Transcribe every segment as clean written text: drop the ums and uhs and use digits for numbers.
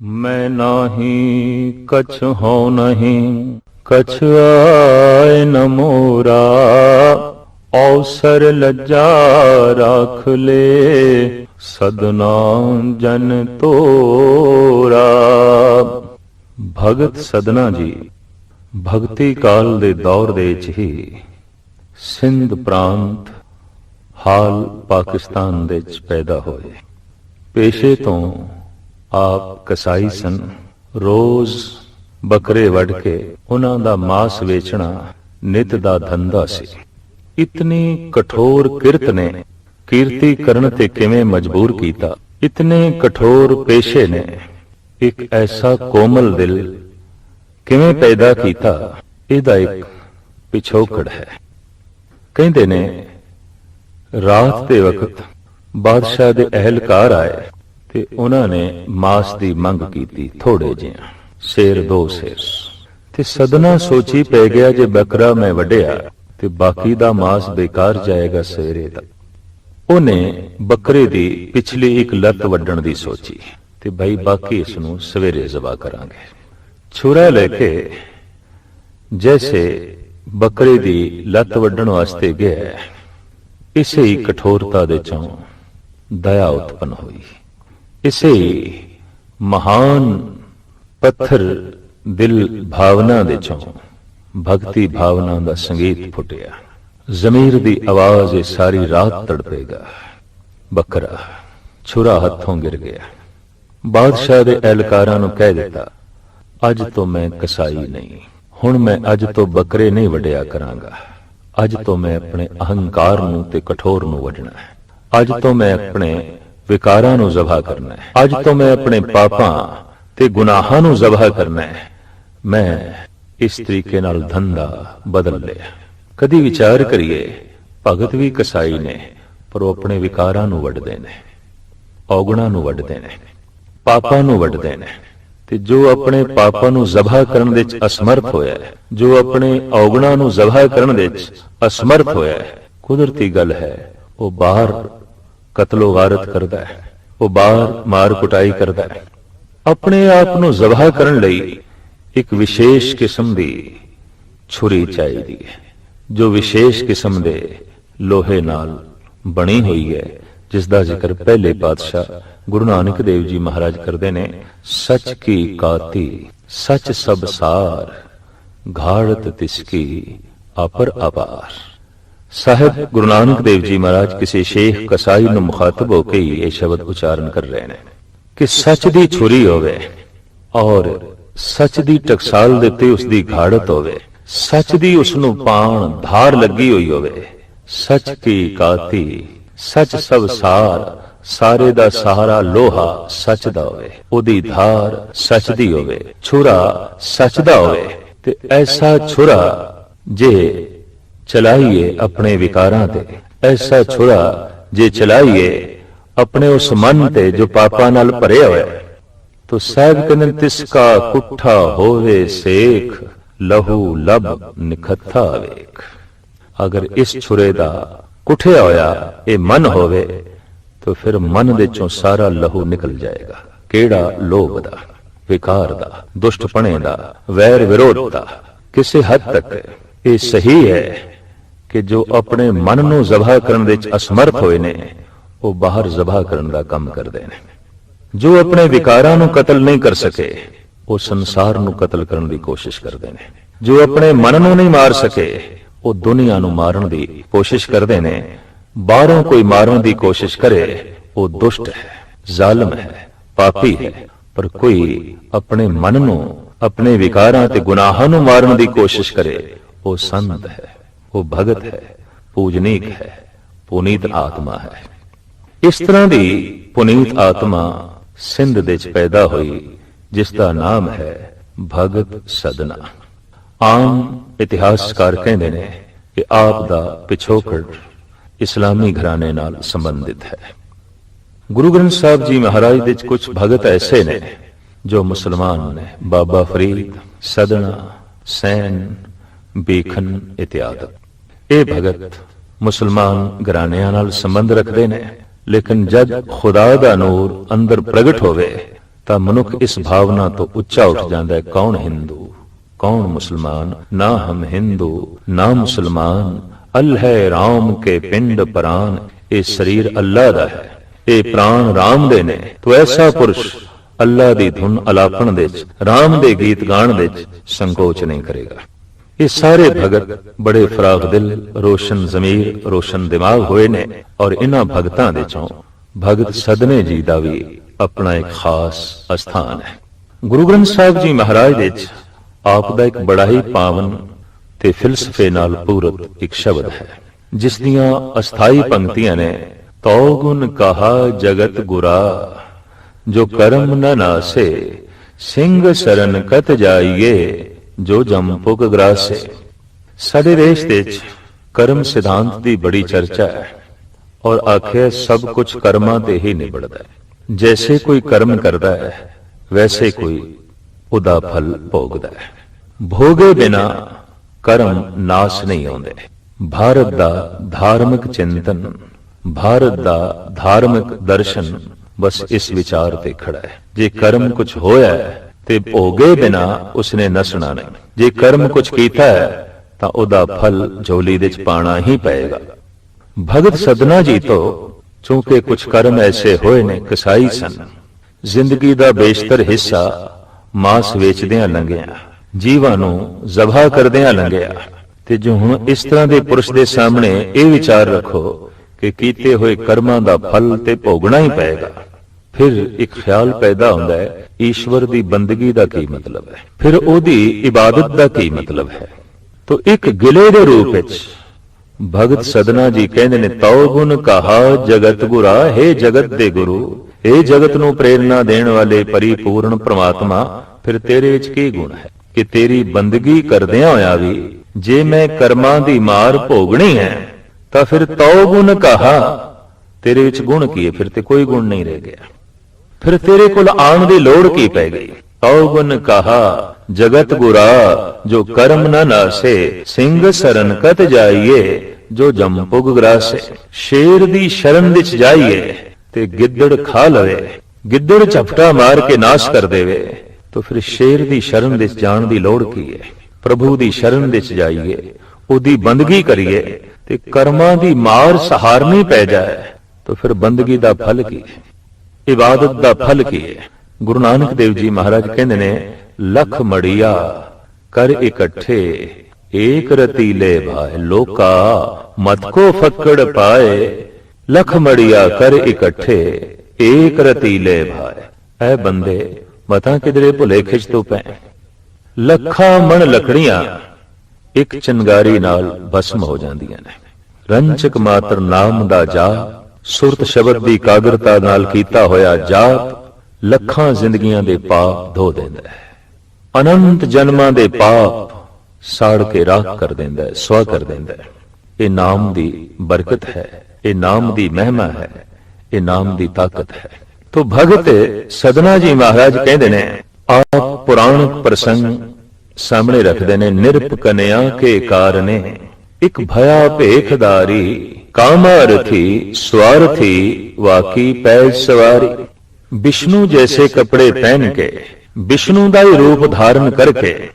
मैं नाही कछ हो नहीं, कछ आए न मोरा। अवसर लज्जा राख ले, सदना जन तोरा। भगत सदना जी भगती काल दे दौर दे विच ही सिंध प्रांत हाल पाकिस्तान दे विच पैदा होए। पेशे तो आप कसाई सन। रोज बकरे वड़ के उन्हां दा मांस वेचना नित दा धंधा सी। इतनी कठोर किरत ने कीर्ति करन ते किवें मजबूर कीता। इतने कठोर पेशे ने एक ऐसा कोमल दिल किवें पैदा कीता। इहदा एक पिछोकड़ है। कहंदे ने रात दे वक्त बादशाह दे अहलकार आए ते उन्हां ने मांस दी मंग कीती, थोड़े जिहा शेर दो शेर। ते सदना सोची पै गया जे बकरा मैं वड्डिया ते बाकी दा मांस बेकार जाएगा सवेरे दा। उहने बकरे दी पिछली एक लत वड्डण दी सोची ते भाई बाकी इस नूं सवेरे ज़बा करांगे। छुरा लेके जैसे बकरे दी लत वड्डण वास्ते गया, इसे ही कठोरता दे चों दया उत्पन्न हुई। इसे ही महान पत्थर दिल भावना दे चों भक्ति भावना दा संगीत फुटिया। जमीर दी आवाज ये सारी रात तड़पेगा। बकरा छुरा हथों गिर गया। बादशाह दे एहलकारां नूं कह दिता, अज तो मैं कसाई नहीं, हुण मैं अज तो बकरे नहीं वड्डिया करांगा। अज तो मैं अपने अहंकार नूं ते कठोर नूं वड्डना है। अज तो मैं अपने विकारां नूं ज़बा करना है। अज तो मैं अपने पापां ते गुनाहां नूं ज़बा करना है। मैं इस तरीके नाल धंधा बदल लिया। कदी विचार करिए, भगत भी कसाई ने पर वो अपने विकारां नूं वड्डदे ने, औगुणां नूं वड्डदे ने, पापां नूं वड्डदे ने। ते जो अपने पापां नूं ज़बा करन दे विच असमर्थ होया है, जो अपने औगुणां नूं ज़बा करन दे विच असमर्थ होया है, कुदरती गल है वो बाहर कतलो गारत करदा है, वो बाहर मार कुटाई करदा है। अपने आप नूं ज़बा करन लई एक विशेष किस्म दी छुरी चाहिदी है, जो विशेष किस्म दे लोहे नाल बनी हुई है, जिसदा जिक्र पहले पातशाह गुरु नानक देव जी महाराज करते ने। सच की काती सच सब सार, घाड़त तिसकी अपर अपार। साहिब गुरु नानक देव जी महाराज किसी शेख कसाई नूं मुखातब होके ही यह शब्द उच्चारण कर रहे हैं कि सच दी छुरी होवे और सच दी टकसाल दे उत्ते उसदी घाड़त होवे, सच दी उसनूं पाण धार लगी हुई होवे। सच की काती सच सब सार, सारे दा सहारा लोहा सच दा होवे, ओदी धार सच दी होवे, छुरा सच दा होवे। ते ऐसा छुरा जे चलाइए अपने विकारां ते, ऐसा छुरा जे चलाइए अपने उस मन ते जो पापां नाल भरिया होया, तो साहब कहंदे तिसका कुठा होवे सेख, लहू लब निखत्था वेख। अगर इस छुरे दा कुठिया होया ये मन होवे तो फिर मन दे चों सारा लहू निकल जाएगा। केड़ा लोभ दा, विकार दा, दुष्टपणे दा, वैर विरोध दा। किसी हद तक ये सही है कि जो अपने मन नूं ज़बा करन दे विच असमर्थ होए ने, वो बाहर ज़बा करन दा काम करदे ने। जो अपने विकारां नूं कतल नहीं कर सके, वो संसार नूं कतल करन दी कोशिश करदे ने। जो अपने मन नूं नहीं मार सके, वो दुनिया नूं मारन दी कोशिश करदे ने। बाहरों कोई मारन दी कोशिश करे, वो दुष्ट है, जालिम है, पापी है। पर कोई अपने मन नूं, अपने विकारां ते गुनाहां नूं मारन दी कोशिश करे, वो संत है, वो भगत है, पूजनीक है, पुनीत आत्मा है। इस तरह दी पुनीत आत्मा सिंध दे विच पैदा हुई, जिसका नाम है भगत सदना। आम इतिहासकार कहते ने कि आप दा पिछोकड़ इस्लामी घराने नाल संबंधित है। गुरु ग्रंथ साहब जी महाराज दे विच कुछ भगत ऐसे ने जो मुसलमान ने। बाबा फरीद, सदना, सैन, बेखन इत्यादि। ये भगत मुसलमान घरानियां नाल संबंध रखते ने, लेकिन जब खुदा दा नूर अंदर प्रगट होवे ਤਾਂ ਮਨੁੱਖ ਇਸ ਭਾਵਨਾ ਤੋਂ ਉੱਚਾ ਉੱਠ ਜਾਂਦਾ ਹੈ, ਕੌਣ ਹਿੰਦੂ ਕੌਣ ਮੁਸਲਮਾਨ, ਨਾ ਹਮ ਹਿੰਦੂ ਨਾ ਮੁਸਲਮਾਨ, ਅੱਲ੍ਹ ਰਾਮ ਕੇ ਪਿੰਡ ਪ੍ਰਾਨ। ਇਹ ਸਰੀਰ ਅੱਲਾ ਦਾ ਹੈ, ਇਹ ਪ੍ਰਾਣ ਰਾਮ ਦੇ ਨੇ। ਤੋ ਐਸਾ ਪੁਰਸ਼ ਅੱਲਾ ਦੀ ਧੁਨ ਅਲਾਪਣ ਦੇ ਵਿੱਚ, ਰਾਮ ਦੇ ਗੀਤ ਗਾਣ ਦੇ ਵਿੱਚ ਸੰਕੋਚ ਨਹੀਂ ਕਰੇਗਾ। ਇਹ ਸਾਰੇ ਭਗਤ ਬੜੇ ਫਰਾਗ ਦਿਲ, ਰੋਸ਼ਨ ਜ਼ਮੀਰ, ਰੋਸ਼ਨ ਦਿਮਾਗ ਹੋਏ ਨੇ। ਔਰ ਇਹਨਾਂ ਭਗਤਾਂ ਦੇ ਚੋਂ ਭਗਤ ਸਦਨੇ ਜੀ ਦਾ ਵੀ ਆਪਣਾ ਇੱਕ ਖਾਸ ਅਸਥਾਨ ਹੈ। ਗੁਰੂ ਗ੍ਰੰਥ ਸਾਹਿਬ ਜੀ ਮਹਾਰਾਜ ਦੇ ਵਿੱਚ ਆਪ ਦਾ ਇੱਕ ਬੜਾ ਹੀ ਪਾਵਨ ਤੇ ਫਿਲਸਫੇ ਨਾਲ ਪੂਰਤ ਇੱਕ ਸ਼ਬਦ ਹੈ, ਜਿਸ ਦੀਆਂ ਅਸਥਾਈ ਪੰਕਤੀਆਂ ਨੇ, ਤਉ ਗੁਣ ਕਹਾ ਜਗਤ ਗੁਰਾ, ਜੋ ਕਰਮ ਨ ਨਾਸੇ, ਸਿੰਘ ਸਰਨ ਕਤ ਜਾਈਏ, ਜੋ ਜਮ ਪੁਗ ਗਰਾਸੇ। ਸਾਡੇ ਦੇਸ਼ ਦੇ ਵਿੱਚ ਕਰਮ ਸਿਧਾਂਤ ਦੀ ਬੜੀ ਚਰਚਾ ਹੈ ਔਰ ਆਖਿਆ ਸਭ ਕੁਝ ਕਰਮਾਂ ਤੇ ਹੀ ਨਿਬੜਦਾ ਹੈ। ਜੈਸੇ ਕੋਈ ਕਰਮ ਕਰਦਾ ਹੈ ਵੈਸੇ ਕੋਈ ਉਹਦਾ ਫਲ ਭੋਗਦਾ ਹੈ। ਭੋਗੇ ਬਿਨਾ ਕਰਮ ਨਾਸ ਨਹੀਂ ਆਉਂਦੇ। ਭਾਰਤ ਦਾ ਧਾਰਮਿਕ ਚਿੰਤਨ, ਭਾਰਤ ਦਾ ਧਾਰਮਿਕ ਦਰਸ਼ਨ ਬਸ ਇਸ ਵਿਚਾਰ ਤੇ ਖੜਾ ਹੈ, ਜੇ ਕਰਮ ਕੁਝ ਹੋਇਆ ਤੇ ਭੋਗੇ ਬਿਨਾ ਉਸਨੇ ਨਸਣਾ ਨਹੀਂ। ਜੇ ਕਰਮ ਕੁਝ ਕੀਤਾ ਹੈ ਤਾਂ ਉਹਦਾ ਫਲ ਝੋਲੀ ਦੇ ਵਿੱਚ ਪਾਣਾ ਹੀ ਪਏਗਾ। ਭਗਤ ਸਦਨਾ ਜੀ ਤੋਂ ਚੂੰਕਿ ਕੁਝ ਕਰਮ ਐਸੇ ਹੋਏ ਨੇ, ਕਸਾਈ ਸਨ, ਜ਼ਿੰਦਗੀ ਦਾ ਬੇਸ਼ਤਰ ਹਿੱਸਾ ਮਾਸ ਵੇਚਦਿਆਂ ਲੰਘਿਆ, ਜੀਵਾਂ ਨੂੰ ਜ਼ਬਾ ਕਰਦਿਆਂ ਲੰਘਿਆ। ਤੇ ਜੋ ਹੁਣ ਇਸ ਤਰ੍ਹਾਂ ਦੇ ਪੁਰਸ਼ ਦੇ ਸਾਹਮਣੇ ਇਹ ਵਿਚਾਰ ਰੱਖੋ ਕਿ ਕੀਤੇ ਹੋਏ ਕਰਮਾਂ ਦਾ ਫਲ ਤੇ ਭੋਗਣਾ ਹੀ ਪਏਗਾ, ਫਿਰ ਇੱਕ ਖਿਆਲ ਪੈਦਾ ਹੁੰਦਾ ਹੈ, ਈਸ਼ਵਰ ਦੀ ਬੰਦਗੀ ਦਾ ਕੀ ਮਤਲਬ ਹੈ, ਫਿਰ ਉਹਦੀ ਇਬਾਦਤ ਦਾ ਕੀ ਮਤਲਬ ਹੈ। ਤਾਂ ਇੱਕ ਗਿਲੇ ਦੇ ਰੂਪ ਵਿੱਚ ਭਗਤ ਸਦਨਾ ਜੀ ਕਹਿੰਦੇ ਨੇ, ਤਉ ਗੁਣ ਕਹਾ ਜਗਤ ਗੁਰਾ, ਹੈ ਜਗਤ ਦੇ ਗੁਰੂ, ਇਹ ਜਗਤ ਨੂੰ ਪ੍ਰੇਰਣਾ ਦੇਣ ਵਾਲੇ ਪਰਿਪੂਰਨ ਪ੍ਰਮਾਤਮਾ, ਫਿਰ ਤੇਰੇ ਵਿੱਚ ਕੀ ਗੁਣ ਹੈ ਕਿ ਤੇਰੀ ਬੰਦਗੀ ਕਰਦਿਆਂ ਹੋਇਆ ਵੀ ਜੇ ਮੈਂ ਕਰਮਾਂ ਦੀ ਮਾਰ ਭੋਗਣੀ ਹੈ ਤਾਂ ਫਿਰ ਤਉ ਗੁਣ ਕਹਾ, ਤੇਰੇ ਵਿੱਚ ਗੁਣ ਕੀ ਹੈ? ਫਿਰ ਤੇ ਕੋਈ ਗੁਣ ਨਹੀਂ ਰਹਿ ਗਿਆ, ਫਿਰ ਤੇਰੇ ਕੋਲ ਆਉਣ ਦੀ ਲੋੜ ਕੀ ਪੈ ਗਈ? ਤਉ ਗੁਣ ਕਹਾ ਜਗਤ ਗੁਰਾ, ਜੋ ਕਰਮ ਨ ਨਾਸੇ, ਸਿੰਘ ਸਰਨ ਕਤ ਜਾਈਏ, ਜੋ ਜਮ ਪੁਗ ਗਰਾਸੇ। ਸ਼ੇਰ ਦੀ ਸ਼ਰਨ ਵਿੱਚ ਜਾਈਏ ਤੇ ਗਿੱਦੜ ਖਾ ਲਵੇ, ਗਿੱਦੜ ਝਪਟਾ ਮਾਰ ਕੇ ਨਾਸ਼ ਕਰ ਦੇਵੇ, ਤਾਂ ਫਿਰ ਸ਼ੇਰ ਦੀ ਸ਼ਰਨ ਵਿੱਚ ਜਾਣ ਦੀ ਲੋੜ ਕੀ ਹੈ? ਪ੍ਰਭੂ ਦੀ ਸ਼ਰਨ ਵਿੱਚ ਜਾਈਏ, ਉਹਦੀ ਬੰਦਗੀ ਕਰੀਏ ਤੇ ਕਰਮਾਂ ਦੀ ਮਾਰ ਸਹਾਰਨੀ ਪੈ ਜਾਏ, ਤਾਂ ਫਿਰ ਬੰਦਗੀ ਦਾ ਫਲ ਕੀ ਹੈ? ਇਬਾਦਤ ਦਾ ਫਲ ਕੀ ਹੈ? ਗੁਰੂ ਨਾਨਕ ਦੇਵ ਜੀ ਮਹਾਰਾਜ ਕਹਿੰਦੇ ਨੇ, ਲਖ ਮੜੀਆ ਕਰ ਇਕੱਠੇ, ਏਕ ਰਤੀਲੇ ਭਾਏ, ਲੋਕਾ ਮਤ ਕੋ ਫੱਕੜ ਪਾਏ। ਲਖ ਮੜੀਆ ਕਰ ਇਕੱਠੇ, ਏਕ ਰਤੀਲੇ ਭਾਏ। ਐ ਬੰਦੇ ਮਤਾਂ ਕਿਧਰੇ ਭੁਲੇ ਖਿੱਚ ਤੋਂ ਪੈ, ਲੱਖਾਂ ਮਣ ਲੱਕੜੀਆਂ ਇੱਕ ਚਿੰਗਾਰੀ ਨਾਲ ਭਸਮ ਹੋ ਜਾਂਦੀਆਂ ਨੇ। ਰੰਚਕ ਮਾਤਰ ਨਾਮ ਦਾ ਜਾਪ, ਸੁਰਤ ਸ਼ਬਦ ਦੀ ਕਾਗਰਤਾ ਨਾਲ ਕੀਤਾ ਹੋਇਆ ਜਾਪ ਲੱਖਾਂ ਜ਼ਿੰਦਗੀਆਂ ਦੇ ਪਾਪ ਧੋ ਦਿੰਦਾ ਹੈ, ਅਨੰਤ ਜਨਮਾਂ ਦੇ ਪਾਪ ਸਾੜ ਕੇ ਰਾਖ ਕਰ ਦਿੰਦਾ ਹੈ, ਸਵਾ ਕਰ ਦਿੰਦਾ ਹੈ। ਇਹ ਨਾਮ ਦੀ ਬਰਕਤ ਹੈ, ਇਹ ਨਾਮ ਦੀ ਮਹਿਮਾ ਹੈ, ਇਹ ਨਾਮ ਦੀ ਤਾਕਤ ਹੈ। ਤੋ ਭਗਤ ਸਦਨਾ ਜੀ ਮਹਾਰਾਜ ਕਹਿੰਦੇ ਨੇ, ਆਪ ਪੁਰਾਣਕ ਪ੍ਰਸੰਗ ਸਾਹਮਣੇ ਰੱਖਦੇ ਨੇ। ਨਿਰਪ ਕਨਿਆ ਕੇ ਕਾਰਨੇ, ਇੱਕ ਭਇਆ ਭੇਖਦਾਰੀ, ਕਾਮਾਰਥੀ ਸਵਾਰਥੀ, ਵਾਕੀ ਪੈਜ ਸਵਾਰੀ। ਵਿਸ਼ਨੂੰ ਜੈਸੇ ਕਪੜੇ ਪਹਿਨ ਕੇ, ਵਿਸ਼ਨੂੰ ਦਾ ਹੀ ਰੂਪ ਧਾਰਨ ਕਰਕੇ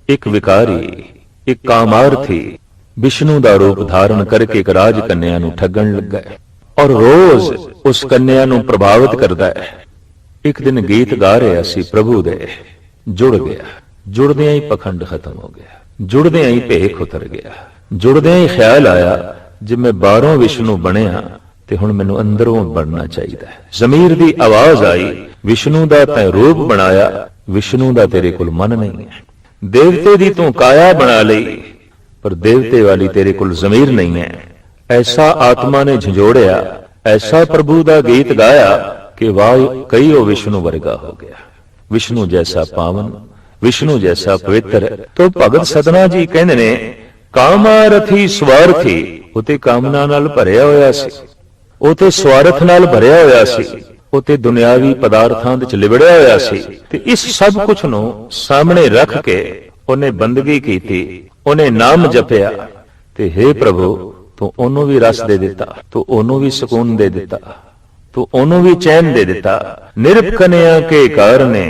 ਇੱਕ ਵਿਕਾਰੀ, ਇੱਕ ਕਾਮਾਰਥੀ ਵਿਸ਼ਨੂੰ ਦਾ ਰੂਪ ਧਾਰਨ ਕਰਕੇ ਇੱਕ ਰਾਜ ਕੰਨਿਆ ਨੂੰ ਠੱਗਣ ਲੱਗਾ ਔਰ ਰੋਜ਼ ਉਸ ਕੰਨਿਆ ਨੂੰ ਪ੍ਰਭਾਵਿਤ ਕਰਦਾ ਹੈ। ਇੱਕ ਦਿਨ ਗੀਤ ਗਾ ਰਿਹਾ ਸੀ ਪ੍ਰਭੂ ਦੇ, ਜੁੜ ਗਿਆ, ਜੁੜਦਿਆਂ ਹੀ ਪਖੰਡ ਖਤਮ ਹੋ ਗਿਆ, ਜੁੜਦਿਆਂ ਹੀ ਭੇਖ ਉਤਰ ਗਿਆ, ਜੁੜਦਿਆਂ ਹੀ ਖਿਆਲ ਆਇਆ ਜੇ ਮੈਂ ਬਾਹਰੋਂ ਵਿਸ਼ਨੂੰ ਬਣਿਆ ਤੇ ਹੁਣ ਮੈਨੂੰ ਅੰਦਰੋਂ ਬਣਨਾ ਚਾਹੀਦਾ ਹੈ। ਜ਼ਮੀਰ ਦੀ ਆਵਾਜ਼ ਆਈ, ਵਿਸ਼ਨੂੰ ਦਾ ਤੈਂ ਰੂਪ ਬਣਾਇਆ, ਵਿਸ਼ਨੂੰ ਦਾ ਤੇਰੇ ਕੋਲ ਮਨ ਨਹੀਂ ਹੈ। ਦੇਵਤੇ ਦੀ ਤੂੰ ਕਾਇਆ ਬਣਾ ਲਈ, ਪਰ ਦੇਵਤੇ ਵਾਲੀ ਤੇਰੇ ਕੋਲ ਜ਼ਮੀਰ ਨਹੀਂ ਹੈ। ਐਸਾ ਆਤਮਾ ਨੇ ਝੰਜੋੜਿਆ, ਐਸਾ ਪ੍ਰਭੂ ਦਾ ਗੀਤ ਗਾਇਆ ਕਿ ਵਾਹ ਕਈ ਉਹ ਵਿਸ਼ਨੂੰ ਵਰਗਾ ਹੋ ਗਿਆ, ਵਿਸ਼ਨੂੰ ਜੈਸਾ ਪਾਵਨ, ਵਿਸ਼ਨੂੰ ਜੈਸਾ ਪਵਿੱਤਰ। ਤੋ ਭਗਤ ਸਦਨਾ ਜੀ ਕਹਿੰਦੇ ਨੇ, ਕਾਮਾਰਥੀ ਸਵਾਰਥੀ, ਉਤੇ ਕਾਮਨਾ ਨਾਲ ਭਰਿਆ ਹੋਇਆ ਸੀ, ਉਤੇ ਸਵਾਰਥ ਨਾਲ ਭਰਿਆ ਹੋਇਆ ਸੀ, ਉਤੇ ਦੁਨਿਆਵੀ ਪਦਾਰਥਾਂ ਵਿੱਚ ਲਿਬੜਿਆ ਹੋਇਆ ਸੀ। ਤੇ ਇਸ ਸਭ ਕੁਝ ਨੂੰ ਸਾਹਮਣੇ ਰੱਖ ਕੇ ਉਹਨੇ ਬੰਦਗੀ ਕੀਤੀ, ਉਹਨੇ ਨਾਮ ਜਪਿਆ ਤੇ हे ਪ੍ਰਭੂ ਤੂੰ ਉਹਨੂੰ ਵੀ ਰਸ ਦੇ ਦਿੱਤਾ, ਤੂੰ ਉਹਨੂੰ ਵੀ ਸਕੂਨ ਦੇ ਦਿੱਤਾ, तो ਉਹਨੂੰ ਵੀ ਚੈਨ ਦੇ ਦਿੱਤਾ। ਨਿਰਭ ਕਨਿਆ ਕੇ ਕਾਰਨੇ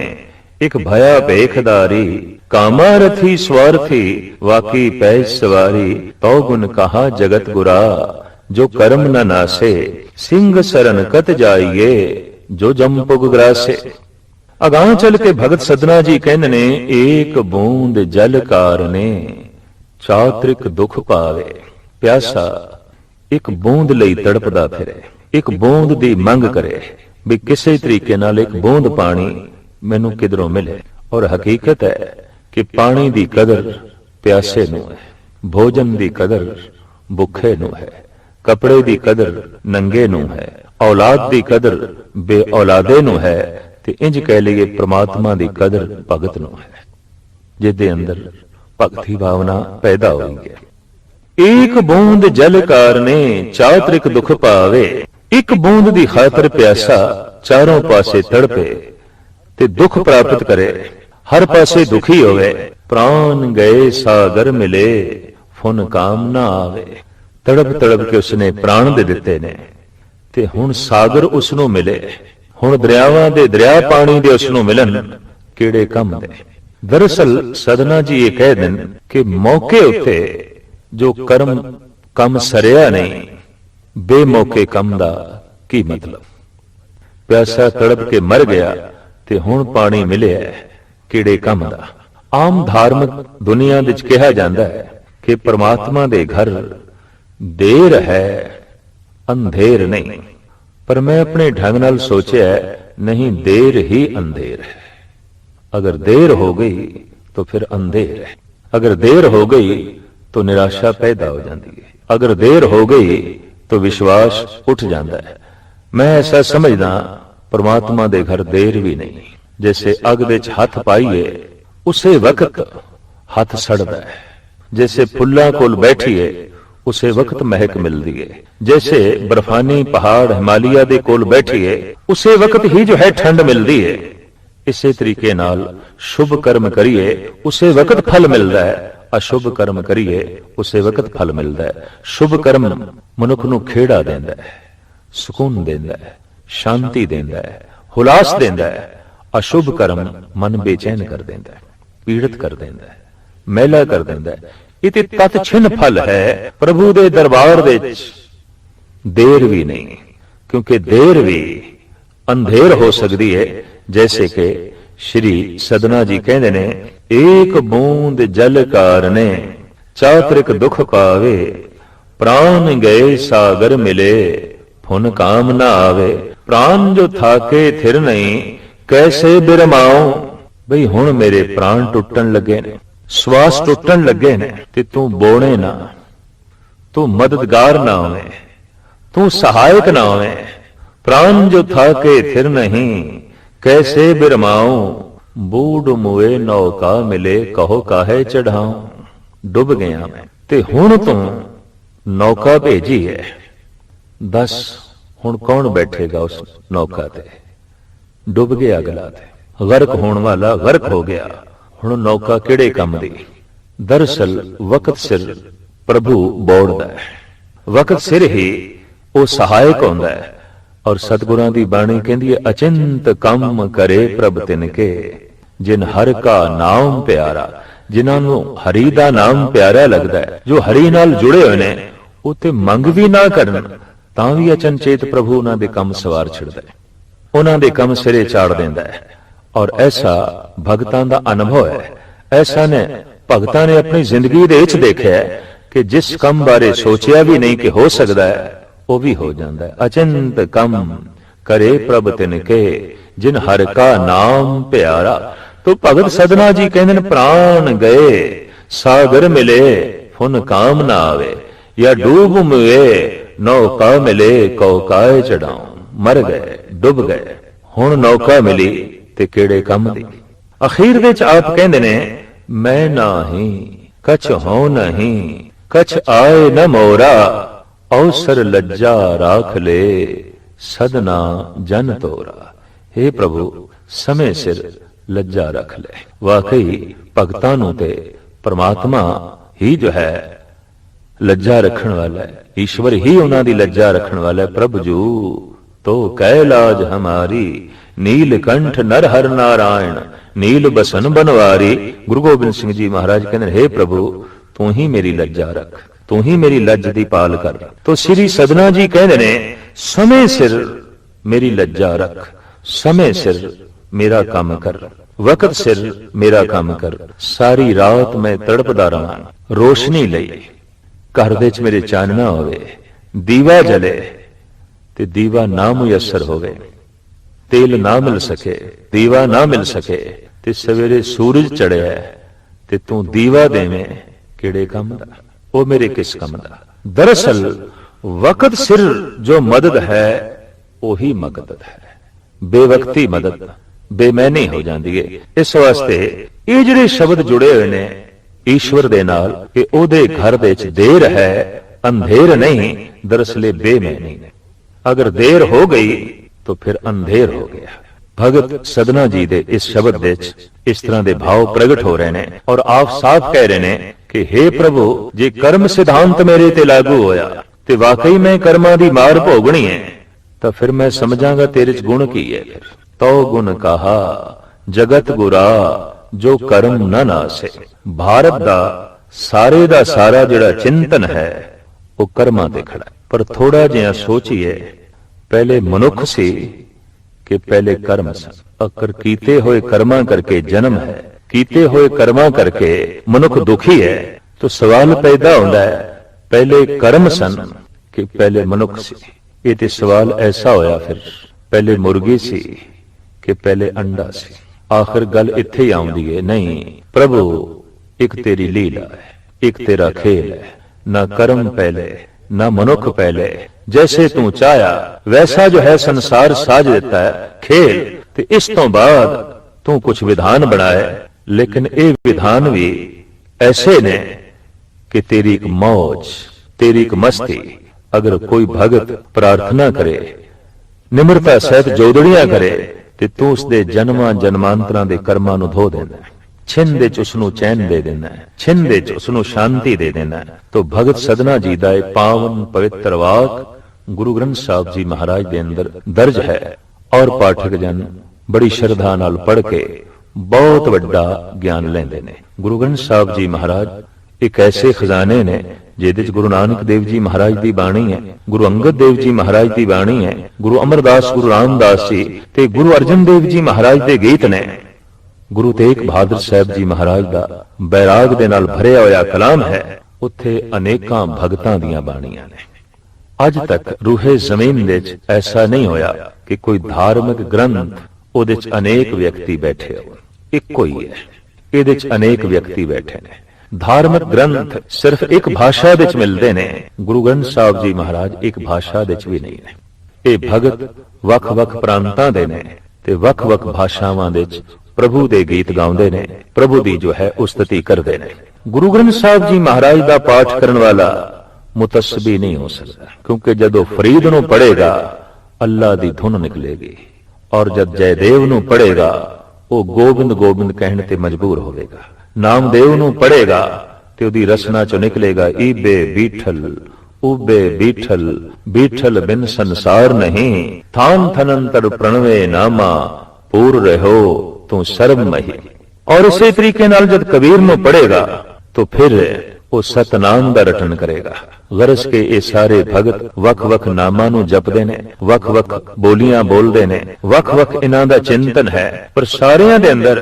ਇੱਕ ਭਇਆ ਭੇਖਦਾਰੀ, ਕਾਮਾ ਰਥੀ ਸਵਾਰਥੀ ਵਾਕੀ ਪੈ ਸਵਾਰੀ, ਤਉ ਗੁਣ ਕਹਾ ਜਗਤ ਗੁਰਾ ਜੋ ਕਰਮ ਨ ਨਾਸੇ, ਸਿੰਘ ਸਰਨ ਕਤ ਜਾਈਏ ਜੋ ਜਮ ਪੁਗ ਗਰਾਸੇ। ਅਗਾਂਹ ਚੱਲ ਕੇ ਭਗਤ ਸਦਨਾ ਜੀ ਕਹਿੰਦੇ ਨੇ, ਏਕ ਬੂੰਦ ਜਲ ਕਾਰਨੇ ਚਾਤ੍ਰਿਕ ਦੁਖ ਪਾਵੇ। ਪਿਆਸਾ ਇੱਕ ਬੂੰਦ ਲਈ ਤੜਪਦਾ ਫਿਰੇ, ਇੱਕ ਬੂੰਦ ਦੀ ਮੰਗ ਕਰੇ ਵੀ ਕਿਸੇ ਤਰੀਕੇ ਨਾਲ ਇੱਕ ਬੂੰਦ ਪਾਣੀ ਮੈਨੂੰ ਕਿਧਰੋਂ ਮਿਲੇ। ਔਰ ਹਕੀਕਤ ਹੈ ਕਿ ਪਾਣੀ ਦੀ ਕਦਰ ਪਿਆਸੇ ਨੂੰ ਹੈ, ਭੋਜਨ ਦੀ ਕਦਰ ਭੁੱਖੇ ਨੂੰ ਹੈ, ਕੱਪੜੇ ਦੀ ਕਦਰ ਨੰਗੇ ਨੂੰ ਹੈ, ਔਲਾਦ ਦੀ ਕਦਰ ਬੇ ਔਲਾਦੇ ਨੂੰ ਹੈ, ਤੇ ਇੰਜ ਕਹਿ ਲਈਏ ਪ੍ਰਮਾਤਮਾ ਦੀ ਕਦਰ ਭਗਤ ਨੂੰ ਹੈ, ਜਿਹਦੇ ਅੰਦਰ ਭਗਤੀ ਭਾਵਨਾ ਪੈਦਾ ਹੋਈ ਹੈ। ਏਕ ਬੂੰਦ ਜਲ ਕਾਰਨੇ ਚਾਤ੍ਰਿਕ ਦੁਖ ਪਾਵੇ, ਇੱਕ ਬੂੰਦ ਦੀ ਖਾਤਰ ਪਿਆਸਾ ਚਾਰੋਂ ਪਾਸੇ ਤੜਪੇ ਤੇ ਦੁੱਖ ਪ੍ਰਾਪਤ ਕਰੇ, ਹਰ ਪਾਸੇ ਦੁਖੀ ਹੋਵੇ। ਪ੍ਰਾਨ ਗਏ ਸਾਗਰ ਮਿਲੇ ਫੁਨ ਕਾਮ ਨਾ ਆਵੇ। ਤੜਪ ਤੜਪ ਕੇ ਉਸਨੇ ਪ੍ਰਾਣ ਦੇ ਦਿੱਤੇ ਨੇ ਤੇ ਹੁਣ ਸਾਗਰ ਉਸ ਨੂੰ ਮਿਲੇ, ਹੁਣ ਦਰਿਆਵਾਂ ਦੇ ਦਰਿਆ ਪਾਣੀ ਦੇ ਉਸ ਨੂੰ ਮਿਲਣ, ਕਿਹੜੇ ਕੰਮ ਦੇ। ਦਰਅਸਲ ਸਦਨਾ ਜੀ ਇਹ ਕਹਿ ਦੇਣ ਕਿ ਮੌਕੇ ਉੱਤੇ ਜੋ ਕੰਮ ਸਰਿਆ ਨਹੀਂ, ਬੇਮੌਕੇ ਕੰਮ ਦਾ ਕੀ ਮਤਲਬ। ਪਿਆਸਾ ਤੜਪ ਕੇ ਮਰ ਗਿਆ ਤੇ ਹੁਣ ਪਾਣੀ ਮਿਲਿਆ, ਕਿਹੜੇ ਕੰਮ ਦਾ। ਆਮ ਧਾਰਮਿਕ ਦੁਨੀਆ ਵਿੱਚ ਕਿਹਾ ਜਾਂਦਾ ਹੈ ਕਿ ਪ੍ਰਮਾਤਮਾ ਦੇ ਘਰ ਦੇਰ ਹੈ, ਅੰਧੇਰ ਨਹੀਂ। ਪਰ ਮੈਂ ਆਪਣੇ ਢੰਗ ਨਾਲ ਸੋਚਿਆ, ਨਹੀਂ, ਦੇਰ ਹੀ ਅੰਧੇਰ ਹੈ। अगर देर हो गई तो फिर अंधेर है, अगर देर हो गई तो निराशा पैदा हो जाती है, अगर देर हो गई तो विश्वास उठ जाता है। मैं ऐसा समझदा परमात्मा दे घर देर भी नहीं। जैसे अग विच हथ पाईए उसे वक्त हथ सड़दा है, जैसे फुल्लां कोल बैठीए उसे वक्त महक मिलती है, जैसे बर्फानी पहाड़ हिमालय दे कोल बैठीए उसे वक्त ही जो है ठंड मिलती है। इसे तरीके नाल शुभ कर्म करिए उसे वक्त फल मिलता है, अशुभ कर्म करिए उसे वक्त फल मिलता है। शुभ कर्म मनुख नूं खेड़ा देंदा है, सुकून देंदा है, शांति देंदा है, हुलास देंदा है। अशुभ कर्म मन बेचैन कर देंदा है, पीड़ित कर देंदा है, मैला कर देंदा है। इते तत छिन फल है प्रभु दे दरबार दे विच देर भी नहीं, क्योंकि देर भी अंधेर हो सकती है। जैसे कि श्री सदना जी कहते ने, एक बूंद जल कारने चात्रिक दुख पावे, प्राण गए सागर मिले फुन काम ना आवे। प्राण जो थाके थिर नहीं कैसे बिरमाओ। बई हुण मेरे प्राण टुटन लगे ने, श्वास टुटन लगे ने, ते तू बोने ना, तू मददगार ना होवे, तू सहायक ना होवे। प्राण जो थाके थिर नहीं कैसे बिरमाऊं, बूढ़ मुए नौका मिले कहो काहे चढ़ाऊं। डुब गया मैं ते हुण तू नौका भेजी है, दस हुण कौन बैठेगा उस नौका ते। डुब गया अगला ते, गर्क होने वाला गर्क हो गया, हुण नौका किहड़े काम दी। दरअसल वक्त सिर प्रभु बोड़दा है, वक्त सिर ही वो सहायक होंदा है। और सतगुरां दी बाणी कहंदी है, अचिंत कम करे प्रभ तिनके जिन हर का नाम प्यारा। जिन्हां नूं हरि दा नाम प्यारा लगदा है, जो हरि नाल जुड़े होए ने, ਉਹ ਤੇ ਮੰਗ ਵੀ ਨਾ ਕਰਨ ਤਾਂ ਵੀ ਅਚਨਚੇਤ ਪ੍ਰਭੂ ਉਹਨਾਂ ਦੇ ਕੰਮ ਸਵਾਰ ਛੱਡਦਾ ਹੈ, ਉਹਨਾਂ ਦੇ ਕੰਮ ਸਿਰੇ ਚਾੜ ਦਿੰਦਾ ਹੈ। ਔਰ ਐਸਾ ਭਗਤਾਂ ਦਾ ਅਨੁਭਵ ਹੈ, ਐਸਾ ਨੇ ਭਗਤਾਂ ਨੇ ਆਪਣੀ ਜ਼ਿੰਦਗੀ ਦੇ ਵਿੱਚ ਦੇਖਿਆ ਕਿ ਜਿਸ ਕੰਮ ਬਾਰੇ ਸੋਚਿਆ ਵੀ ਨਹੀਂ ਕਿ ਹੋ ਸਕਦਾ ਹੈ, ਉਹ ਵੀ ਹੋ ਜਾਂਦਾ ਹੈ। ਅਚਿੰਤ ਕੰਮ ਕਰੇ ਪ੍ਰਭ ਤਿਨਕੇ ਜਿਨ ਹਰ ਕਾ ਨਾਮ ਪਿਆਰਾ। तो भगत सदना जी कहते हैं, प्राण गए सागर मिले फुन काम ना आवे, या डूब मुए नौका मिले कौकाए चढ़ाऊं। मर गए, डुब गए, हुण नौका मिली ते केड़े कम दी। अखीर विच आप कहते ने, मैं नाही कछ हो नहीं कछ आए न मोरा, अवसर लज्जा राख ले सदना जन तोरा। हे प्रभु समय सिर ਲੱਜਾ ਰੱਖ ਲੈ। ਵਾਕਈ ਭਗਤਾਂ ਨੂੰ ਤੇ ਪਰਮਾਤਮਾ ਹੀ ਜੋ ਹੈ ਲੱਜਾ ਰੱਖਣ ਵਾਲਾ ਹੈ, ਈਸ਼ਵਰ ਹੀ ਉਹਨਾਂ ਦੀ ਲੱਜਾ ਰੱਖਣ ਵਾਲਾ ਹੈ। ਪ੍ਰਭੂ ਜੂ तो कैलाज हमारी, नीलकंठ नरहर नारायण, नील बसन बनवारी। गुरु गोबिंद सिंह जी महाराज कहते हे प्रभु तू ही मेरी लज्जा रख, तू ही मेरी लज्ज दी पाल कर। तो श्री सदना जी कहते ने समय सिर मेरी लज्जा रख, समय सिर मेरा काम कर, वक्त सिर मेरा काम कर। सारी रात मैं तड़पदा रहां रोशनी लई, घर दे च मेरे चानना होवे, दीवा जले ते दीवा ना मुयसर होवे, तेल ना मिल सके, दीवा ना मिल सके, ते सवेरे सूरज चढ़िया ते तू दीवा देवे किहड़े काम दा, ओ मेरे किस काम दा। दरअसल वक्त सिर जो मदद है ओही मदद है, बेवक्ती मदद बेमैनी हो जाती है। इस वास्ते ये जिहड़े शब्द जुड़े हुए ने ईश्वर दे नाल कि ओदे घर दे च देर है अंधेर नहीं, दरअसल बेमैनी ने। अगर देर हो गई तो फिर अंधेर हो गया। भगत सदना जी दे इस शब्द दे इस तरह के भाव प्रगट हो रहे ने और आप साफ कह रहे ने कि हे प्रभु जे कर्म सिद्धांत मेरे ते लागू होया ते वाकई मैं कर्मां दी मार भोगनी है, तो फिर मैं समझांगा तेरे च गुण की है। तो गुण कहा जगत गुरा जो कर्म न नासे। भारत दा सारे दा सारा जिहड़ा चिंतन है वो कर्मां ते खड़ा। पर थोड़ा जिहा सोचिए, पहले मनुख सी कि पहले कर्म सन। अकर कीते होए कर्मा करके जन्म है, कीते होए कर्मा करके मनुख दुखी है। तो सवाल पैदा होता है पहले कर्म सन कि पहले मनुख सी। ये ते सवाल ऐसा होया फिर पहले मुर्गी सी कि पहले अंडा सी। आखिर गल इत्थे ही आउंदी है, नहीं प्रभु एक तेरी लीला है, एक तेरा खेल है। ना कर्म पहले ना मनुख पहले, जैसे तू चाया वैसा जो है संसार साज देता है खेल। ते इस तो बाद तू कुछ विधान बनाए, लेकिन ये विधान भी ऐसे ने कि तेरी एक मौज, तेरी एक मस्ती। अगर कोई भगत प्रार्थना करे, निम्रता सहित जोदड़ियां करे, ते तू उसके जन्मां जन्मांतरां दे कर्मां नूं धो देना, छिन दे च उसनूं चैन दे देना, छिन दे च उसनूं शांति दे देना। तो भगत सदना जी दा पावन पवित्र वाक गुरु ग्रंथ साहब जी महाराज दे अंदर दर्ज है और पाठक जन बड़ी श्रद्धा नाल पढ़ के बहुत वड्डा ज्ञान लेंदे ने। गुरु ग्रंथ साहब जी महाराज एक ऐसे खजाने ने जिहदे च गुरु नानक देव जी महाराज दी बाणी है, गुरु अंगद देव जी महाराज दी बाणी है, गुरु अमरदास गुरु रामदास जी ते गुरु अर्जन देव जी महाराज दे गीत ने, गुरु तेग बहादुर साहब जी महाराज दा बैराग दे नाल भरिया होया कलाम है। उत्थे अनेकां भगतां दीयां बाणीआं ने। अज तक रूहे जमीन दे च ऐसा नहीं होया कि कोई धार्मिक ग्रंथ ओदे च अनेक व्यक्ति बैठे हो, इक्को ही है, इहदे च अनेक व्यक्ति बैठे ने। धार्मिक ग्रंथ सिर्फ एक भाषा दे च मिलदे ने, गुरु ग्रंथ साहब जी महाराज एक भाषा दे च भी नहीं ने। ये भगत वख-वख प्रांतां दे ने ते वख-वख भाषावां दे च प्रभु दे गीत गाउंदे ने, प्रभु दी जो है उस्तति करदे ने। गुरु ग्रंथ साहब जी महाराज दा पाठ करन वाला मुतस्बी नहीं हो सकता, क्योंकि जदों फरीद नूं पढ़ेगा अल्लाह दी धुन निकलेगी और जब जयदेव नूं पढ़ेगा वो गोबिंद गोबिंद कहने ते मजबूर होवेगा। नामदेव नूं पढ़ेगा ते उदी रसना चों निकलेगा ईबे बीठल उबे बीठल, बीठल बिन संसार नहीं, थान थनंतर प्रणवे नामा, पूर रहो तू सर्व मही। और इसी तरीके नाल जब कबीर नूं पढ़ेगा तो फिर वो सतनाम दा रटन करेगा। गरज के ये सारे भगत वख वख नामां नूं जपदे ने, वख वख बोलियां बोलदे ने, वख वख इन्हां दा चिंतन है, पर सारियां दे अंदर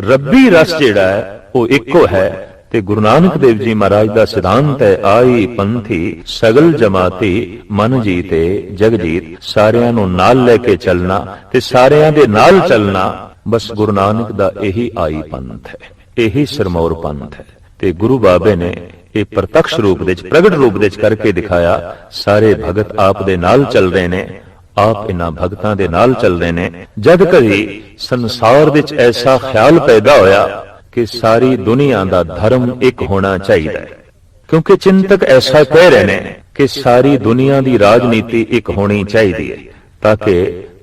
रब्बी रस जिहड़ा है वो इक्को है। ते गुरु नानक देव जी महाराज दा सिद्धांत है आई पंथी सगल जमाती मन जीते जग जीत। सारियां नूं नाल लेके चलना ते सारियां दे नाल चलना, बस गुरु नानक दा यही आई पंथ है, यही सिरमौर पंथ है। ते गुरु बाबे ने ये प्रत्यक्ष रूप दे प्रगट रूप दे करके दिखाया। सारे भगत आप दे नाल चल रहे ने, आप इन्हां भगतां दे नाल चल रहे ने। जद कभी संसार दे ऐसा ख्याल पैदा होया कि सारी दुनिया दा धर्म एक होना चाहिए, क्योंकि चिंतक ऐसा कह रहे ने कि सारी दुनिया दी राजनीति एक होनी चाहिए ताकि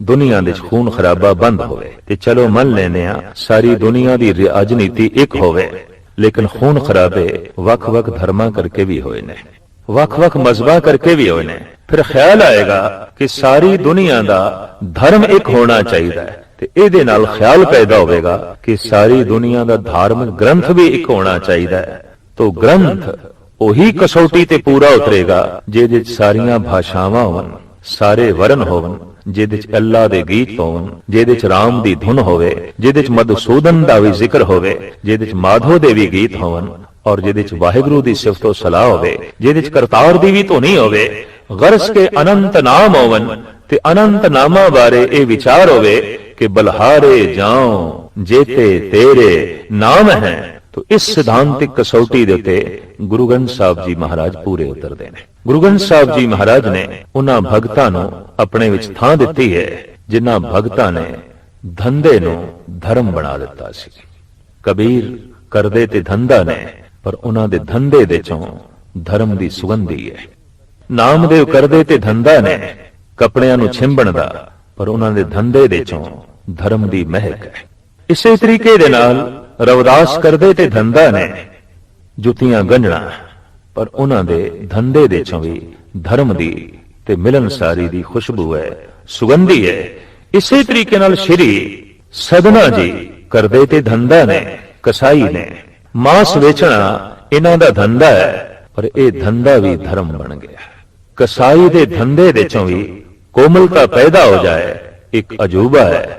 दुनिया दे खून खराबा बंद होवे। ते चलो मन लेने सारी दुनिया दी राजनीति एक होवे, लेकिन खून खराबे वख वख धर्मा करके भी होए ने, वख वख मजहबा करके भी होए ने। ਫਿਰ ਖਿਆਲ ਆਏਗਾ ਕਿ ਸਾਰੀ ਦੁਨੀਆ ਦਾ ਧਰਮ ਇੱਕ ਹੋਣਾ ਚਾਹੀਦਾ ਹੈ, ਤੇ ਇਹਦੇ ਨਾਲ ਖਿਆਲ ਪੈਦਾ ਹੋਵੇਗਾ ਕਿ ਸਾਰੀ ਦੁਨੀਆ ਦਾ ਧਾਰਮਿਕ ਗ੍ਰੰਥ ਵੀ ਇੱਕ ਹੋਣਾ ਚਾਹੀਦਾ ਹੈ। ਤੋ ਗ੍ਰੰਥ ਉਹੀ ਕਸੌਟੀ ਤੇ ਪੂਰਾ ਉਤਰੇਗਾ ਜਿਹਦੇ 'ਚ ਸਾਰੀਆਂ ਭਾਸ਼ਾਵਾਂ ਹੋਣ, ਸਾਰੇ ਵਰਨ ਹੋਣ, ਜਿਹਦੇ 'ਚ ਅੱਲਾ ਦੇ ਗੀਤ ਹੋਣ, ਜਿਹਦੇ 'ਚ ਰਾਮ ਦੀ ਧੁਨ ਹੋਵੇ, ਜਿਹਦੇ 'ਚ ਮਧੂਸੂਦਨ ਦਾ ਵੀ ਜ਼ਿਕਰ ਹੋਵੇ, ਜਿਹਦੇ 'ਚ ਮਾਧੋ ਦੇ ਵੀ ਗੀਤ ਹੋਣ, ਔਰ ਜਿਹਦੇ 'ਚ ਵਾਹਿਗੁਰੂ ਦੀ ਸਿਫਤੋ ਸਲਾਹ ਹੋਵੇ, ਜਿਹਦੇ 'ਚ ਕਰਤਾਰ ਦੀ ਵੀ ਧੁਨੀ ਹੋਵੇ, ਗਰਸ ਕੇ ਅਨੰਤ ਨਾਮ ਹੋਵਨ, ਤੇ ਅਨੰਤ ਨਾਮਾਂ ਬਾਰੇ ਇਹ ਵਿਚਾਰ ਹੋਵੇ ਕਿ ਬਲਹਾਰੇ ਜਾਉ ਜੇਤੇ ਤੇਰੇ ਨਾਮ ਹੈ। ਤੋ ਇਸ ਸਿਧਾਂਤਿਕ ਕਸੌਟੀ ਦੇ ਉੱਤੇ ਗੁਰੂ ਗ੍ਰੰਥ ਸਾਹਿਬ ਜੀ ਮਹਾਰਾਜ ਪੂਰੇ ਉਤਰਦੇ ਨੇ। ਗੁਰੂ ਗ੍ਰੰਥ ਸਾਹਿਬ ਜੀ ਮਹਾਰਾਜ ਨੇ ਉਹਨਾਂ ਭਗਤਾਂ ਨੂੰ ਆਪਣੇ ਵਿੱਚ ਥਾਂ ਦਿੱਤੀ ਹੈ ਜਿਨ੍ਹਾਂ ਭਗਤਾਂ ਨੇ ਧੰਦੇ ਨੂੰ ਧਰਮ ਬਣਾ ਦਿੱਤਾ ਸੀ। ਕਬੀਰ ਕਰਦੇ ਤੇ ਧੰਦਾ ਨੇ, ਪਰ ਉਹਨਾਂ ਦੇ ਧੰਦੇ ਦੇ ਚੋਂ ਧਰਮ ਦੀ ਸੁਗੰਧੀ ਹੈ। ਨਾਮਦੇਵ ਕਰਦੇ ਤੇ ਧੰਦਾ ਨੇ ਕੱਪੜਿਆਂ ਨੂੰ ਛਿੰਬਣ ਦਾ, ਪਰ ਉਹਨਾਂ ਦੇ ਧੰਦੇ ਦੇ ਚੋਂ ਧਰਮ ਦੀ ਮਹਿਕ ਹੈ। ਇਸੇ ਤਰੀਕੇ ਦੇ ਨਾਲ ਰਵਿਦਾਸ ਕਰਦੇ ਤੇ ਧੰਦਾ ਨੇ ਜੁੱਤੀਆਂ ਗੰਢਣਾ, ਪਰ ਉਹਨਾਂ ਦੇ ਧੰਦੇ ਦੇ ਚੋਂ ਵੀ ਧਰਮ ਦੀ ਤੇ ਮਿਲਨਸਾਰੀ ਦੀ ਖੁਸ਼ਬੂ ਹੈ, ਸੁਗੰਧੀ ਹੈ। ਇਸੇ ਤਰੀਕੇ ਨਾਲ ਸ਼੍ਰੀ ਸਦਨਾ ਜੀ ਕਰਦੇ ਤੇ ਧੰਦਾ ਨੇ, ਕਸਾਈ ਨੇ, ਮਾਸ ਵੇਚਣਾ ਇਹਨਾਂ ਦਾ ਧੰਦਾ ਹੈ, ਪਰ ਇਹ ਧੰਦਾ ਵੀ ਧਰਮ ਬਣ ਗਿਆ। ਕਸਾਈ ਦੇ ਧੰਦੇ ਦੇ ਚੋਂ ਵੀ ਕੋਮਲਤਾ ਪੈਦਾ ਹੋ ਜਾਏ, ਇੱਕ ਅਜੂਬਾ ਹੈ।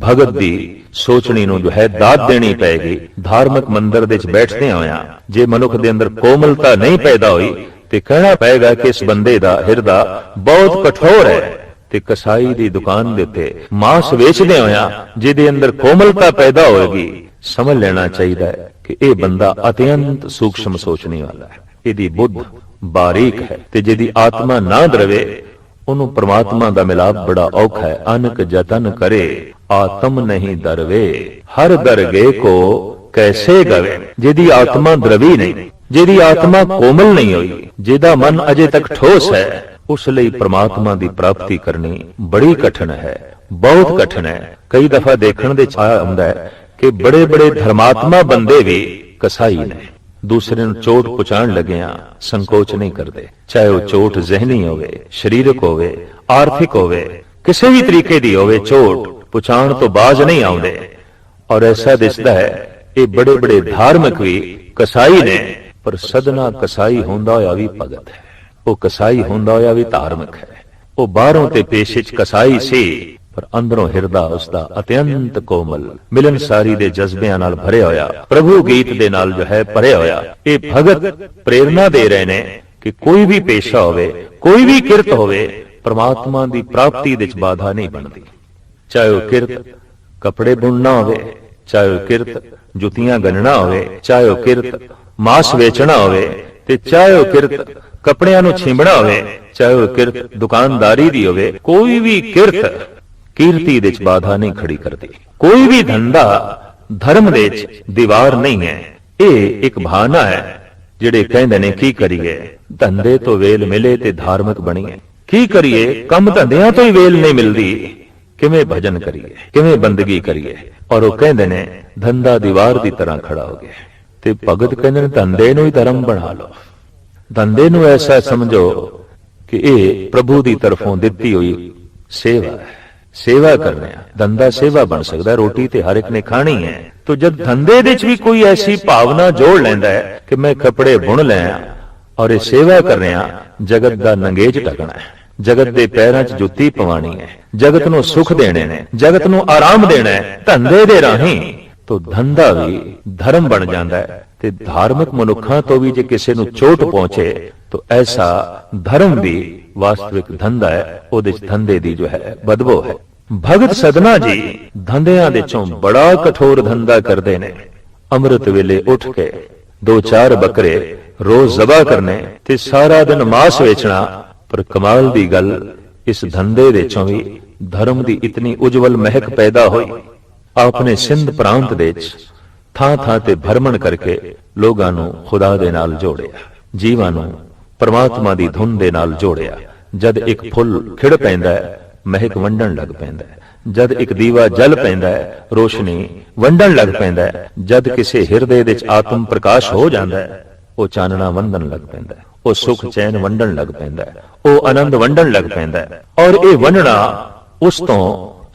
ਭਗਤ ਦੀ ਸੋਚਣੀ ਨੂੰ ਜੋ ਹੈ ਦਾਤ ਦੇਣੀ ਪਏਗੀ। ਧਾਰਮਿਕ ਮੰਦਰ ਦੇ ਵਿੱਚ ਬੈਠਦੇ ਹੋਇਆ ਜੇ ਮਨੁੱਖ ਦੇ ਅੰਦਰ ਕੋਮਲਤਾ ਨਹੀਂ ਪੈਦਾ ਹੋਈ ਤੇ ਕਹਿਣਾ ਪਏਗਾ ਕਿ ਇਸ ਬੰਦੇ ਦਾ ਹਿਰਦਾ ਬਹੁਤ ਕਠੋਰ ਹੈ। ਤੇ ਕਸਾਈ ਦੀ ਦੁਕਾਨ ਦੇ ਉੱਤੇ ਮਾਸ ਵੇਚਦੇ ਹੋਇਆ ਜਿਹਦੇ ਅੰਦਰ ਕੋਮਲਤਾ ਪੈਦਾ ਹੋਏਗੀ, ਸਮਝ ਲੈਣਾ ਚਾਹੀਦਾ ਹੈ ਕਿ ਇਹ ਬੰਦਾ ਅਤਿਅੰਤ ਸੂਖਸ਼ਮ ਸੋਚਣੀ ਵਾਲਾ ਹੈ, ਇਹਦੀ ਬੁੱਧ ਬਾਰੀਕ ਹੈ, ਤੇ ਜਿਹਦੀ ਆਤਮਾ ਨਾ ਦਰਵੇ ਉਹਨੂੰ ਪ੍ਰਮਾਤਮਾ ਦਾ ਮਿਲਾਪ ਬੜਾ ਔਖਾ ਹੈ। ਅਨਕ ਜਤਨ ਕਰੇ ਆਤਮ ਨਹੀਂ ਦਰਵੇ, ਹਰ ਦਰਗੇ ਕੋ ਕੈਸੇ ਗਵੇ। ਜਿਹਦੀ ਆਤਮਾ ਦਰਵੀ ਨਹੀਂ, ਜਿਹਦੀ ਆਤਮਾ ਕੋਮਲ ਨਹੀਂ ਹੋਈ, ਜਿਹਦਾ ਮਨ ਅਜੇ ਤੱਕ ਠੋਸ ਹੈ, ਉਸ ਲਈ ਪ੍ਰਮਾਤਮਾ ਦੀ ਪ੍ਰਾਪਤੀ ਕਰਨੀ ਬੜੀ ਕਠਿਨ ਹੈ, ਬਹੁਤ ਕਠਿਨ ਹੈ। ਕਈ ਦਫਾ ਦੇਖਣ ਦੇ ਚ ਆਉਂਦਾ ਹੈ ਕਿ ਬੜੇ ਬੜੇ ਧਰਮਾਤਮਾ ਬੰਦੇ ਵੀ ਕਸਾਈ ਨੇ, ਦੂਸਰੇ ਨੂੰ ਚੋਟ ਪਹੁੰਚਾਉਣ ਲੱਗਿਆਂ ਸੰਕੋਚ ਨਹੀਂ ਕਰਦੇ, ਚਾਹੇ ਉਹ ਚੋਟ ਜ਼ਿਹਨੀ ਹੋਵੇ, ਸਰੀਰਕ ਹੋਵੇ, ਆਰਥਿਕ ਹੋਵੇ, ਕਿਸੇ ਵੀ ਤਰੀਕੇ ਦੀ ਹੋਵੇ, ਚੋਟ ਪਹੁੰਚਾਉਣ ਤੋਂ ਬਾਜ਼ ਨਹੀਂ ਆਉਂਦੇ। ਔਰ ਐਸਾ ਦਿਸਦਾ ਹੈ ਇਹ ਬੜੇ ਬੜੇ ਧਾਰਮਿਕ ਵੀ ਕਸਾਈ ਨੇ, ਪਰ ਸਦਨਾ ਕਸਾਈ ਹੁੰਦਾ ਹੋਇਆ ਵੀ ਭਗਤ ਹੈ, ਉਹ ਕਸਾਈ ਹੁੰਦਾ ਹੋਇਆ ਵੀ ਧਾਰਮਿਕ ਹੈ। ਉਹ ਬਾਹਰੋਂ ਤੇ ਪੇਸ਼ੇ ਚ ਕਸਾਈ ਸੀ, ਪਰ ਅੰਦਰੋਂ ਹਿਰਦਾ ਉਸਦਾ ਅਤਿਅੰਤ ਕੋਮਲ ਮਿਲਨਸਾਰੀ ਦੇ ਜਜ਼ਬਿਆਂ ਨਾਲ ਭਰਿਆ ਹੋਇਆ, ਪ੍ਰਭੂ ਗੀਤ ਦੇ ਨਾਲ ਜੋ ਹੈ ਭਰਿਆ ਹੋਇਆ। ਇਹ ਭਗਤ ਪ੍ਰੇਰਨਾ ਦੇ ਰਹੇ ਨੇ ਕਿ ਕੋਈ ਵੀ ਪੇਸ਼ਾ ਹੋਵੇ, ਕੋਈ ਵੀ ਕਿਰਤ ਹੋਵੇ, ਪ੍ਰਮਾਤਮਾ ਦੀ ਪ੍ਰਾਪਤੀ ਦੇ ਵਿੱਚ ਬਾਧਾ ਨਹੀਂ ਬਣਦੀ। ਚਾਹੇ ਉਹ ਕਿਰਤ ਕੱਪੜੇ ਬੁਣਨਾ ਹੋਵੇ, ਚਾਹੇ ਉਹ ਕਿਰਤ ਜੁੱਤੀਆਂ ਗੰਢਣਾ ਹੋਵੇ, ਚਾਹੇ ਉਹ ਕਿਰਤ ਮਾਸ ਵੇਚਣਾ ਹੋਵੇ, ਤੇ ਚਾਹੇ ਉਹ ਕਿਰਤ ਕੱਪੜਿਆਂ ਨੂੰ ਛਿੰਬਣਾ ਹੋਵੇ, ਚਾਹੇ ਉਹ ਕਿਰਤ ਦੁਕਾਨਦਾਰੀ ਦੀ ਹੋਵੇ, ਕੋਈ ਵੀ ਕਿਰਤ ਕੀਰਤੀ ਦੇ ਚ ਬਾਧਾ ਨਹੀਂ ਖੜੀ ਕਰਦੀ। ਕੋਈ ਵੀ ਧੰਦਾ ਧਰਮ ਦੇ ਚ ਦੀਵਾਰ ਨਹੀਂ ਹੈ। ਇਹ ਇੱਕ ਬਹਾਨਾ ਹੈ। ਜਿਹੜੇ ਕਹਿੰਦੇ ਨੇ ਕੀ ਕਰੀਏ, ਧੰਦੇ ਤੋਂ ਵੇਲ ਮਿਲੇ ਤੇ ਧਾਰਮਿਕ ਬਣੀਏ। ਕੀ ਕਰੀਏ, ਕੰਮ ਧੰਦਿਆਂ ਤੋਂ ਹੀ ਵੇਲ ਨਹੀਂ ਮਿਲਦੀ, ਕਿਵੇਂ ਭਜਨ ਕਰੀਏ, ਕਿਵੇਂ ਬੰਦਗੀ ਕਰੀਏ। ਔਰ ਉਹ ਕਹਿੰਦੇ ਨੇ ਧੰਦਾ ਦੀਵਾਰ ਦੀ ਤਰ੍ਹਾਂ ਖੜਾ ਹੋ ਗਿਆ। ਤੇ ਭਗਤ ਕਹਿੰਦੇ ਨੇ ਧੰਦੇ ਨੂੰ ਹੀ ਧਰਮ ਬਣਾ ਲਓ। ਧੰਦੇ ਨੂੰ ਐਸਾ ਸਮਝੋ ਕਿ ਇਹ ਪ੍ਰਭੂ ਦੀ ਤਰਫੋਂ ਦਿੱਤੀ ਹੋਈ ਸੇਵਾ ਹੈ। ਸੇਵਾ ਕਰਨੇ ਆ, ਧੰਦਾ ਸੇਵਾ ਬਣ ਸਕਦਾ। ਰੋਟੀ ਤੇ ਹਰ ਇੱਕ ਨੇ ਖਾਣੀ ਹੈ। ਤੋ ਜਦ ਧੰਦੇ ਦੇ ਵਿੱਚ ਵੀ ਕੋਈ ਐਸੀ ਭਾਵਨਾ ਜੋੜ ਲੈਂਦਾ ਹੈ ਕਿ ਮੈਂ ਕੱਪੜੇ ਬੁਣ ਲਿਆ ਔਰ ਇਹ ਸੇਵਾ ਕਰ ਰਿਹਾ, ਜਗਤ ਦਾ ਨੰਗੇਜ ਢਕਣਾ ਹੈ, ਜਗਤ ਦੇ ਪੈਰਾਂ 'ਚ ਜੁੱਤੀ ਪਵਾਣੀ ਹੈ, ਜਗਤ ਨੂੰ ਸੁੱਖ ਦੇਣੇ ਨੇ, ਜਗਤ ਨੂੰ ਆਰਾਮ ਦੇਣਾ ਹੈ ਧੰਦੇ ਦੇ ਰਾਹੀਂ, ਤੋ ਧੰਦਾ ਵੀ ਧਰਮ ਬਣ ਜਾਂਦਾ ਹੈ। ਤੇ ਧਾਰਮਿਕ ਮਨੁੱਖਾਂ ਤੋਂ ਵੀ ਜੇ ਕਿਸੇ ਨੂੰ ਚੋਟ ਪਹੁੰਚੇ ਤੋ ਐਸਾ ਧਰਮ ਵੀ ਵਾਸਤਵਿਕ ਧੰਦਾ ਹੈ, ਉਹਦੇ 'ਚ ਧੰਦੇ ਦੀ ਜੋ ਹੈ ਬਦਬੂ ਹੈ। ਭਗਤ ਸਦਨਾ ਜੀ ਧੰਦਿਆਂ ਦੇ ਚੋਂ ਬੜਾ ਕਠੋਰ ਧੰਦਾ ਕਰਦੇ ਨੇ। ਅੰਮ੍ਰਿਤ ਵੇਲੇ ਉੱਠ ਕੇ 2-4 ਬੱਕਰੇ ਰੋਜ਼ ਜ਼ਬਾ ਕਰਨੇ ਤੇ ਸਾਰਾ ਦਿਨ ਮਾਸ ਵੇਚਣਾ। ਪਰ ਕਮਾਲ ਦੀ ਗੱਲ, ਇਸ ਧੰਦੇ ਦੇ ਚੋਂ ਵੀ ਧਰਮ ਦੀ ਇਤਨੀ ਉਜਵਲ ਮਹਿਕ ਪੈਦਾ ਹੋਈ। ਆਪਣੇ ਸਿੰਧ ਪ੍ਰਾਂਤ ਦੇ ਵਿੱਚ ਥਾਂ ਥਾਂ ਤੇ ਭਰਮਣ ਕਰਕੇ ਲੋਕਾਂ ਨੂੰ ਖੁਦਾ ਦੇ ਨਾਲ ਜੋੜਿਆ, ਜੀਵਾਂ ਨੂੰ ਪਰਮਾਤਮਾ ਦੀ ਧੁਨ ਦੇ ਨਾਲ ਜੋੜਿਆ। ਜਦ ਇੱਕ ਫੁੱਲ ਖਿੜ ਪੈਂਦਾ ਹੈ, ਮਹਿਕ ਵੰਡਣ ਲੱਗ ਪੈਂਦਾ ਹੈ। ਜਦ ਇੱਕ ਦੀਵਾ ਜਲ ਪੈਂਦਾ ਹੈ, ਰੋਸ਼ਨੀ ਵੰਡਣ ਲੱਗ ਪੈਂਦਾ ਹੈ। ਜਦ ਕਿਸੇ ਹਿਰਦੇ ਵਿੱਚ ਆਤਮ ਪ੍ਰਕਾਸ਼ ਹੋ ਜਾਂਦਾ ਹੈ, ਉਹ ਚਾਨਣਾ ਵੰਦਣ ਲੱਗ ਪੈਂਦਾ ਹੈ। ਉਹ ਸੁਖ ਚੈਨ ਵੰਡਣ ਲੱਗ ਪੈਂਦਾ ਹੈ, ਉਹ ਆਨੰਦ ਵੰਡਣ ਲੱਗ ਪੈਂਦਾ ਹੈ। ਔਰ ਇਹ ਵੰਡਣਾ ਉਸ ਤੋਂ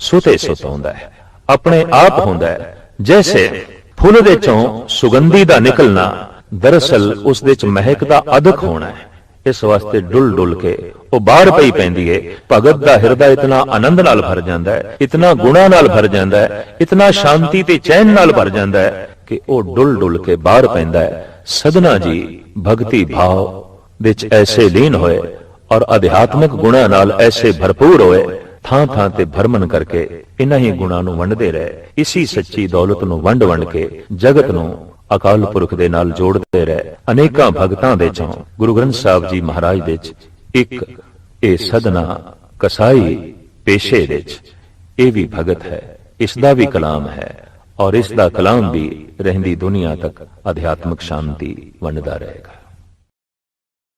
ਸੁਤੇ ਸੁਤ ਹੁੰਦਾ ਹੈ, ਆਪਣੇ ਆਪ ਹੁੰਦਾ ਹੈ। ਜੈਸੇ ਫੁੱਲ ਦੇ ਚੋਂ ਸੁਗੰਧੀ ਦਾ ਨਿਕਲਣਾ ਦਰਅਸਲ ਉਸ ਦੇ ਚ ਮਹਿਕ ਦਾ ਅਧਿਕ ਹੋਣਾ ਹੈ। ਇਸ ਵਾਸਤੇ ਡੁੱਲ ਡੁੱਲ ਕੇ ਉਹ ਬਾਹਰ ਪਈ ਪੈਂਦੀ ਏ। ਭਗਤ ਦਾ ਹਿਰਦਾ ਇਤਨਾ ਆਨੰਦ ਨਾਲ ਭਰ ਜਾਂਦਾ ਹੈ, ਇਤਨਾ ਗੁਣਾ ਨਾਲ ਭਰ ਜਾਂਦਾ ਹੈ, ਇਤਨਾ ਸ਼ਾਂਤੀ ਤੇ ਚੈਨ ਨਾਲ ਭਰ ਜਾਂਦਾ ਹੈ ਕਿ ਉਹ ਡੁੱਲ ਡੁੱਲ ਕੇ ਬਾਹਰ ਪੈਂਦਾ ਹੈ। ਸਧਨਾ ਜੀ ਭਗਤੀ ਭਾਵ ਵਿੱਚ ਐਸੇ ਲੀਨ ਹੋਏ ਔਰ ਅਧਿਆਤਮਿਕ ਗੁਣਾਂ ਨਾਲ ਐਸੇ ਭਰਪੂਰ ਹੋਏ, ਥਾਂ ਥਾਂ ਤੇ ਭਰਮਨ ਕਰਕੇ ਇਨ੍ਹਾਂ ਹੀ ਗੁਣਾਂ ਨੂੰ ਵੰਡਦੇ ਰਹੇ। ਇਸੀ ਸੱਚੀ ਦੌਲਤ ਨੂੰ ਵੰਡ ਵੰਡ ਕੇ ਜਗਤ ਨੂੰ ਅਕਾਲ ਪੁਰਖ ਦੇ ਨਾਲ ਜੋੜਦੇ ਰਹੇ। ਅਨੇਕਾਂ ਭਗਤਾਂ ਦੇ ਚੋਂ ਗੁਰੂ ਗ੍ਰੰਥ ਸਾਹਿਬ ਜੀ ਮਹਾਰਾਜ ਦੇ ਚ ਇੱਕ ਇਹ ਸਧਨਾ ਕਸਾਈ ਪੇਸ਼ੇ ਦੇ ਚ ਇਹ ਵੀ ਭਗਤ ਹੈ। ਇਸ ਦਾ ਵੀ ਕਲਾਮ ਹੈ ਔਰ ਇਸ ਦਾ ਕਲਾਮ ਵੀ ਰਹਿੰਦੀ ਦੁਨੀਆ ਤੱਕ ਅਧਿਆਤਮਿਕ ਸ਼ਾਂਤੀ ਵੰਡਦਾ ਰਹੇਗਾ।